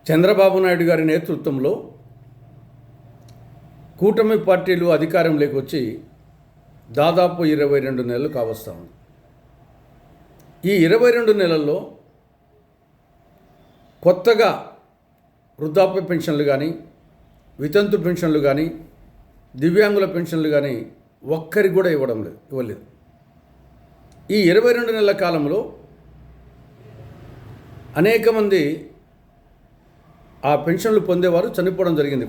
చంద్రబాబు నాయుడు గారి నేతృత్వంలో కూటమి పార్టీలు అధికారంలోకి వచ్చి దాదాపు 22 నెలలు కావస్తా ఉంది. ఈ 22 నెలల్లో కొత్తగా వృద్ధాప్య పెన్షన్లు కానీ, వితంతు పెన్షన్లు కానీ, దివ్యాంగుల పెన్షన్లు కానీ ఒక్కరికి కూడా ఇవ్వలేదు. ఈ 22 నెలల కాలంలో అనేక మంది ఆ పెన్షన్లు పొందేవారు చనిపోవడం జరిగింది.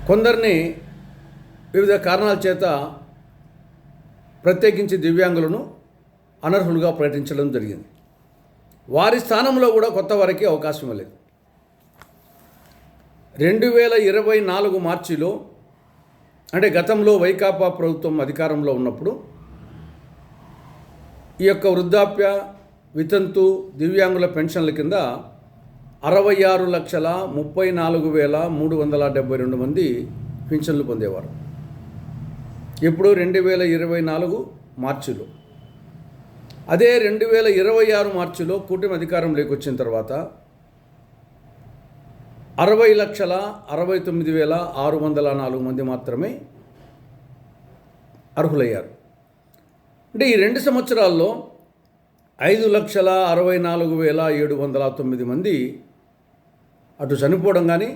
కొందరిని వివిధ కారణాల చేత ప్రత్యేకించి దివ్యాంగులను అనర్హులుగా ప్రకటించడం జరిగింది. వారి స్థానంలో కూడా కొత్త వారికి అవకాశం ఇవ్వలేదు. 2024 మార్చిలో, అంటే గతంలో వైకాపా ప్రభుత్వం అధికారంలో ఉన్నప్పుడు ఈ యొక్క వృద్ధాప్య, వితంతు, దివ్యాంగుల పెన్షన్ల కింద 66,34,372 మంది పెన్షన్లు పొందేవారు. ఇప్పుడు 2024 మార్చిలో. అదే 2026 మార్చిలో కూటమి అధికారంలోకి వచ్చిన తర్వాత 60,69,604 మంది మాత్రమే అర్హులయ్యారు. అంటే ఈ 2 సంవత్సరాల్లో 5,64,709 మంది అటు చనిపోవడం కానీ,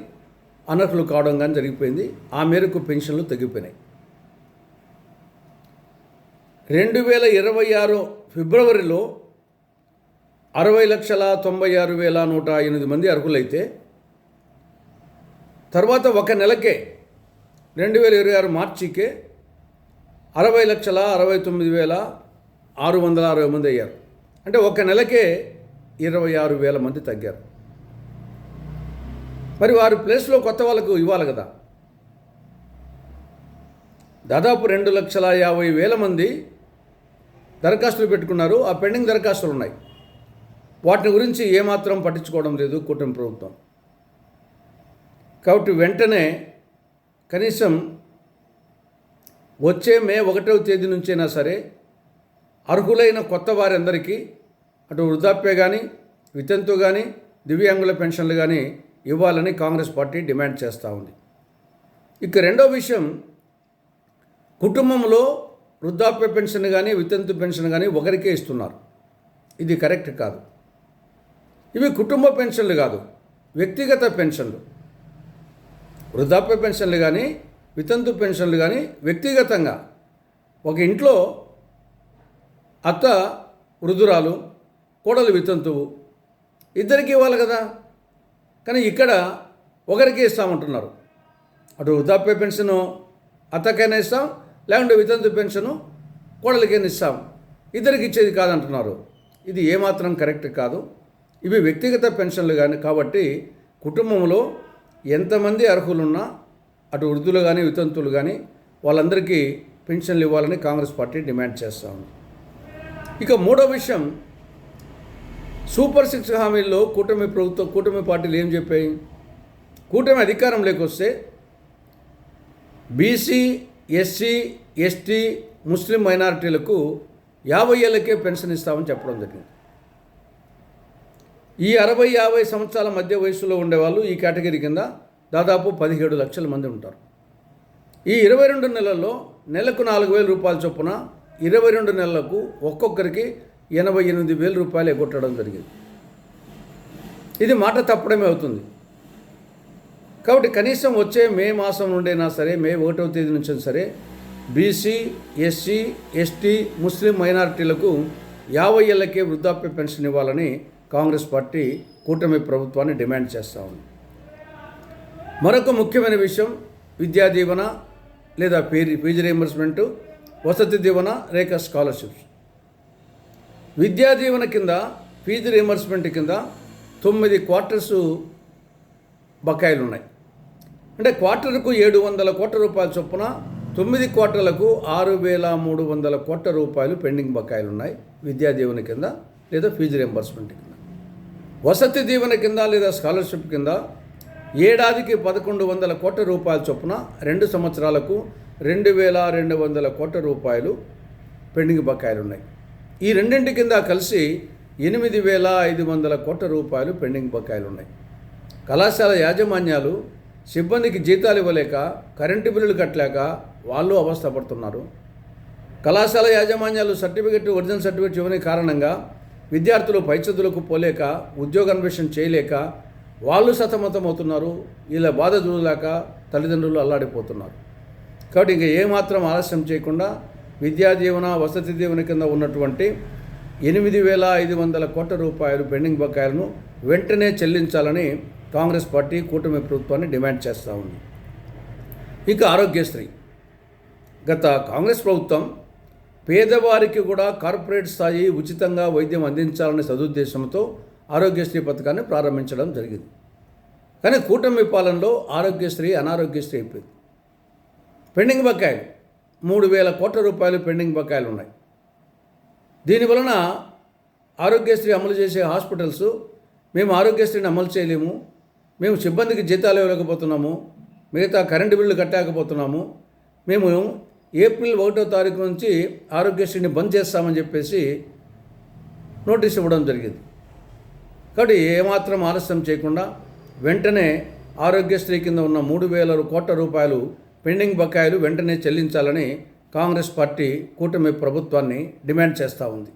అనర్హులు కావడం కానీ జరిగిపోయింది. ఆ మేరకు పెన్షన్లు తగ్గిపోయినాయి. 2026 ఫిబ్రవరిలో 60,96,108 మంది అర్హులైతే, తర్వాత ఒక నెలకే 2026 మార్చికే 60,69,660 మంది అయ్యారు. అంటే ఒక నెలకే 26,000 మంది తగ్గారు. మరి వారి ప్లేస్లో కొత్త వాళ్ళకు ఇవ్వాలి కదా. దాదాపు 2,50,000 మంది దరఖాస్తులు పెట్టుకున్నారు. ఆ పెండింగ్ దరఖాస్తులు ఉన్నాయి. వాటిని గురించి ఏమాత్రం పట్టించుకోవడం లేదు కూటమి ప్రభుత్వం. కాబట్టి వెంటనే కనీసం వచ్చే మే 1వ తేదీ నుంచైనా సరే అర్హులైన కొత్త వారందరికీ అటు వృద్ధాప్య కానీ, వితంతు కానీ, దివ్యాంగుల పెన్షన్లు కానీ ఇవ్వాలని కాంగ్రెస్ పార్టీ డిమాండ్ చేస్తూ ఉంది. ఇక రెండో విషయం, కుటుంబంలో వృద్ధాప్య పెన్షన్ కానీ, వితంతు పెన్షన్ కానీ ఒకరికే ఇస్తున్నారు. ఇది కరెక్ట్ కాదు. ఇవి కుటుంబ పెన్షన్లు కాదు, వ్యక్తిగత పెన్షన్లు. వృద్ధాప్య పెన్షన్లు కానీ, వితంతు పెన్షన్లు కానీ వ్యక్తిగతంగా ఒక ఇంట్లో అత్త వృద్ధురాలు, కోడలు వితంతువు, ఇద్దరికి ఇవ్వాలి కదా. కానీ ఇక్కడ ఒకరికి ఇస్తామంటున్నారు. అటు వృద్ధాప్య పెన్షను అత్తకైనా ఇస్తాం, లేకుంటే వితంతు పెన్షను కోడలికైనా ఇస్తాం, ఇద్దరికి ఇచ్చేది కాదంటున్నారు. ఇది ఏమాత్రం కరెక్ట్ కాదు. ఇవి వ్యక్తిగత పెన్షన్లు కానీ కాబట్టి కుటుంబంలో ఎంతమంది అర్హులున్నా అటు వృద్ధులు కానీ, వితంతువులు కానీ వాళ్ళందరికీ పెన్షన్లు ఇవ్వాలని కాంగ్రెస్ పార్టీ డిమాండ్ చేస్తూ ఉంది. ఇక మూడో విషయం, సూపర్ 6 హామీల్లో కూటమి పార్టీలు ఏం చెప్పాయి? కూటమి అధికారంలోకి వస్తే బీసీ, ఎస్సీ, ఎస్టీ, ముస్లిం మైనారిటీలకు 50 ఏళ్ళకే పెన్షన్ ఇస్తామని చెప్పడం జరిగింది. ఈ 60-50 సంవత్సరాల మధ్య వయసులో ఉండేవాళ్ళు ఈ కేటగిరీ కింద దాదాపు 17 లక్షల మంది ఉంటారు. ఈ 22 నెలల్లో నెలకు 4,000 రూపాయల చొప్పున 22 నెలలకు ఒక్కొక్కరికి 88,000 రూపాయలు ఎగ్గొట్టడం జరిగింది. ఇది మాట తప్పడమే అవుతుంది. కాబట్టి కనీసం వచ్చే మే మాసం నుండైనా సరే, మే 1వ తేదీ నుంచి సరే బీసీ, ఎస్సీ, ఎస్టీ, ముస్లిం మైనారిటీలకు 50 ఏళ్ళకే వృద్ధాప్య పెన్షన్ ఇవ్వాలని కాంగ్రెస్ పార్టీ కూటమి ప్రభుత్వాన్ని డిమాండ్ చేస్తూ ఉంది. మరొక ముఖ్యమైన విషయం, విద్యా దీవెన లేదా ఫీజు రీయింబర్స్మెంటు, వసతి దీవెన లేక స్కాలర్షిప్స్. విద్యా దీవెన కింద, ఫీజు రీయింబర్స్మెంట్ కింద 9 క్వార్టర్స్ బకాయిలు ఉన్నాయి. అంటే క్వార్టర్కు 700 కోట్ల రూపాయల చొప్పున 9 క్వార్టర్లకు 6,300 కోట్ల రూపాయలు పెండింగ్ బకాయిలు ఉన్నాయి విద్యా దీవెన కింద లేదా ఫీజు రీయింబర్స్మెంట్ కింద. వసతి దీవెన కింద లేదా స్కాలర్షిప్ కింద ఏడాదికి 1,100 కోట్ల రూపాయల చొప్పున 2 సంవత్సరాలకు 2,200 కోట్ల రూపాయలు పెండింగ్ బకాయిలు ఉన్నాయి. ఈ రెండింటి కింద కలిసి 8,500 కోట్ల రూపాయలు పెండింగ్ బకాయిలు ఉన్నాయి. కళాశాల యాజమాన్యాలు సిబ్బందికి జీతాలు ఇవ్వలేక, కరెంటు బిల్లులు కట్టలేక వాళ్ళు అవస్థపడుతున్నారు. కళాశాల యాజమాన్యాలు ఒరిజినల్ సర్టిఫికెట్ ఇవ్వని కారణంగా విద్యార్థులు పై చదువులకు పోలేక, ఉద్యోగ అన్వేషణ చేయలేక వాళ్ళు సతమతమవుతున్నారు. వీళ్ళ బాధ చూడలేక తల్లిదండ్రులు అల్లాడిపోతున్నారు. కాబట్టి ఇంకా ఏమాత్రం ఆలస్యం చేయకుండా విద్యా దీవెన, వసతి దీవెన కింద ఉన్నటువంటి 8,500 కోట్ల రూపాయలు పెండింగ్ బకాయిలను వెంటనే చెల్లించాలని కాంగ్రెస్ పార్టీ కూటమి ప్రభుత్వాన్ని డిమాండ్ చేస్తూ ఉంది. ఇక ఆరోగ్యశ్రీ, గత కాంగ్రెస్ ప్రభుత్వం పేదవారికి కూడా కార్పొరేట్ స్థాయి ఉచితంగా వైద్యం అందించాలనే సదుద్దేశంతో ఆరోగ్యశ్రీ పథకాన్ని ప్రారంభించడం జరిగింది. కానీ కూటమి పాలనలో ఆరోగ్యశ్రీ అనారోగ్యశ్రీ అయిపోయింది. పెండింగ్ బకాయిలు 3,000 కోట్ల రూపాయలు పెండింగ్ బకాయిలు ఉన్నాయి. దీనివలన ఆరోగ్యశ్రీ అమలు చేసే హాస్పిటల్స్ మేము ఆరోగ్యశ్రీని అమలు చేయలేము, మేము సిబ్బందికి జీతాలు ఇవ్వలేకపోతున్నాము, మిగతా కరెంటు బిల్లు కట్టలేకపోతున్నాము, మేము ఏప్రిల్ 1వ తారీఖు నుంచి ఆరోగ్యశ్రీని బంద్ చేస్తామని చెప్పేసి నోటీస్ ఇవ్వడం జరిగింది. కాబట్టి ఏమాత్రం ఆలస్యం చేయకుండా వెంటనే ఆరోగ్యశ్రీ కింద ఉన్న 3,000 కోట్ల రూపాయలు పెండింగ్ బకాయిలు వెంటనే చెల్లించాలని కాంగ్రెస్ పార్టీ కూటమి ప్రభుత్వాన్ని డిమాండ్ చేస్తూ ఉంది.